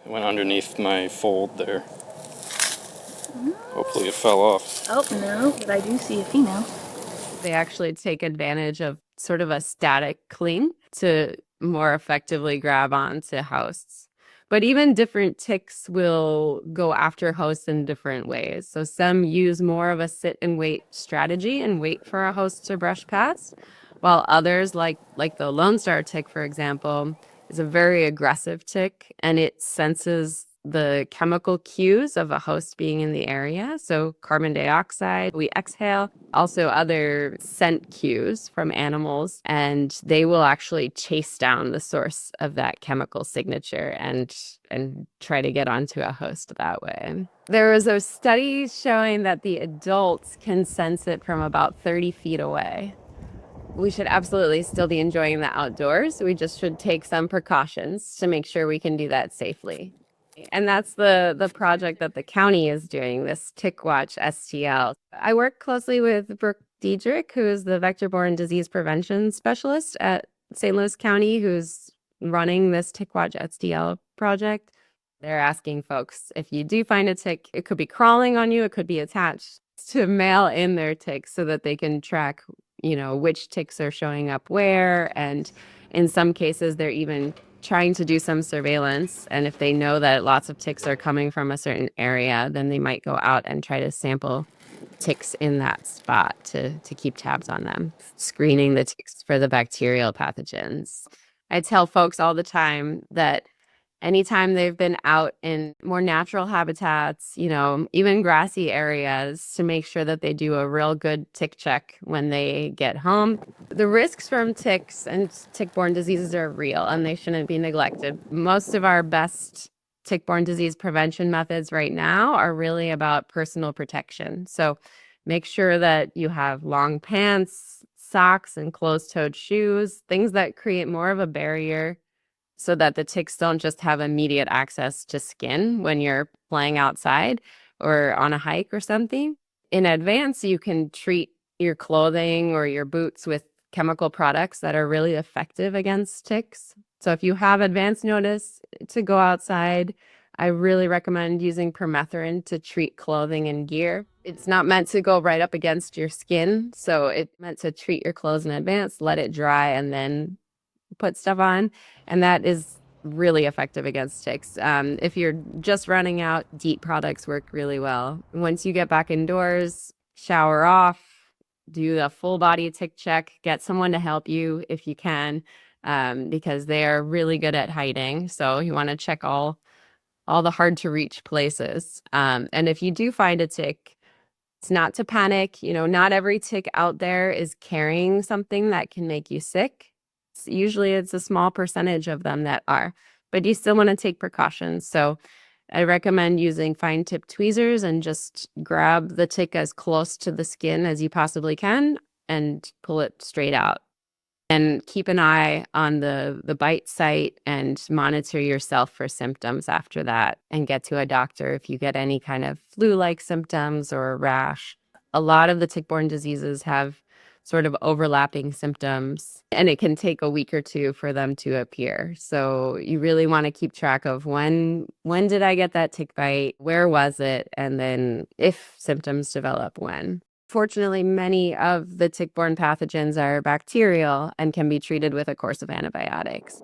It went underneath my fold there. Hopefully it fell off. Oh, no, but I do see a female. They actually take advantage of sort of a static cling to more effectively grab onto hosts. But even different ticks will go after hosts in different ways. So some use more of a sit and wait strategy and wait for a host to brush past, while others, like the Lone Star tick, for example, is a very aggressive tick and it senses the chemical cues of a host being in the area. So carbon dioxide, we exhale, also other scent cues from animals, and they will actually chase down the source of that chemical signature and try to get onto a host that way. There was a study showing that the adults can sense it from about 30 feet away. We should absolutely still be enjoying the outdoors. We just should take some precautions to make sure we can do that safely. And that's the project that the county is doing, this Tick Watch STL. I work closely with Brooke Diedrich, who is the vector-borne disease prevention specialist at St. Louis County, who's running this Tick Watch STL project. They're asking folks, if you do find a tick, it could be crawling on you, it could be attached, to mail in their ticks so that they can track, which ticks are showing up where. And in some cases, they're even trying to do some surveillance. And if they know that lots of ticks are coming from a certain area, then they might go out and try to sample ticks in that spot to keep tabs on them, screening the ticks for the bacterial pathogens. I tell folks all the time that anytime they've been out in more natural habitats, even grassy areas, to make sure that they do a real good tick check when they get home. The risks from ticks and tick-borne diseases are real and they shouldn't be neglected. Most of our best tick-borne disease prevention methods right now are really about personal protection. So make sure that you have long pants, socks, and closed-toed shoes, things that create more of a barrier so that the ticks don't just have immediate access to skin when you're playing outside or on a hike or something. In advance, you can treat your clothing or your boots with chemical products that are really effective against ticks. So if you have advance notice to go outside, I really recommend using permethrin to treat clothing and gear. It's not meant to go right up against your skin, so it's meant to treat your clothes in advance, let it dry, and then put stuff on, and that is really effective against ticks. If you're just running out, DEET products work really well. Once you get back indoors, shower off, do a full body tick check, get someone to help you if you can, because they are really good at hiding. So you want to check all the hard to reach places. And if you do find a tick, it's not to panic. Not every tick out there is carrying something that can make you sick. Usually it's a small percentage of them that are, but you still want to take precautions. So I recommend using fine tip tweezers and just grab the tick as close to the skin as you possibly can and pull it straight out. And keep an eye on the bite site and monitor yourself for symptoms after that, and get to a doctor if you get any kind of flu-like symptoms or a rash. A lot of the tick-borne diseases have sort of overlapping symptoms, and it can take a week or two for them to appear. So you really want to keep track of when did I get that tick bite, where was it, and then if symptoms develop, when. Fortunately, many of the tick-borne pathogens are bacterial and can be treated with a course of antibiotics.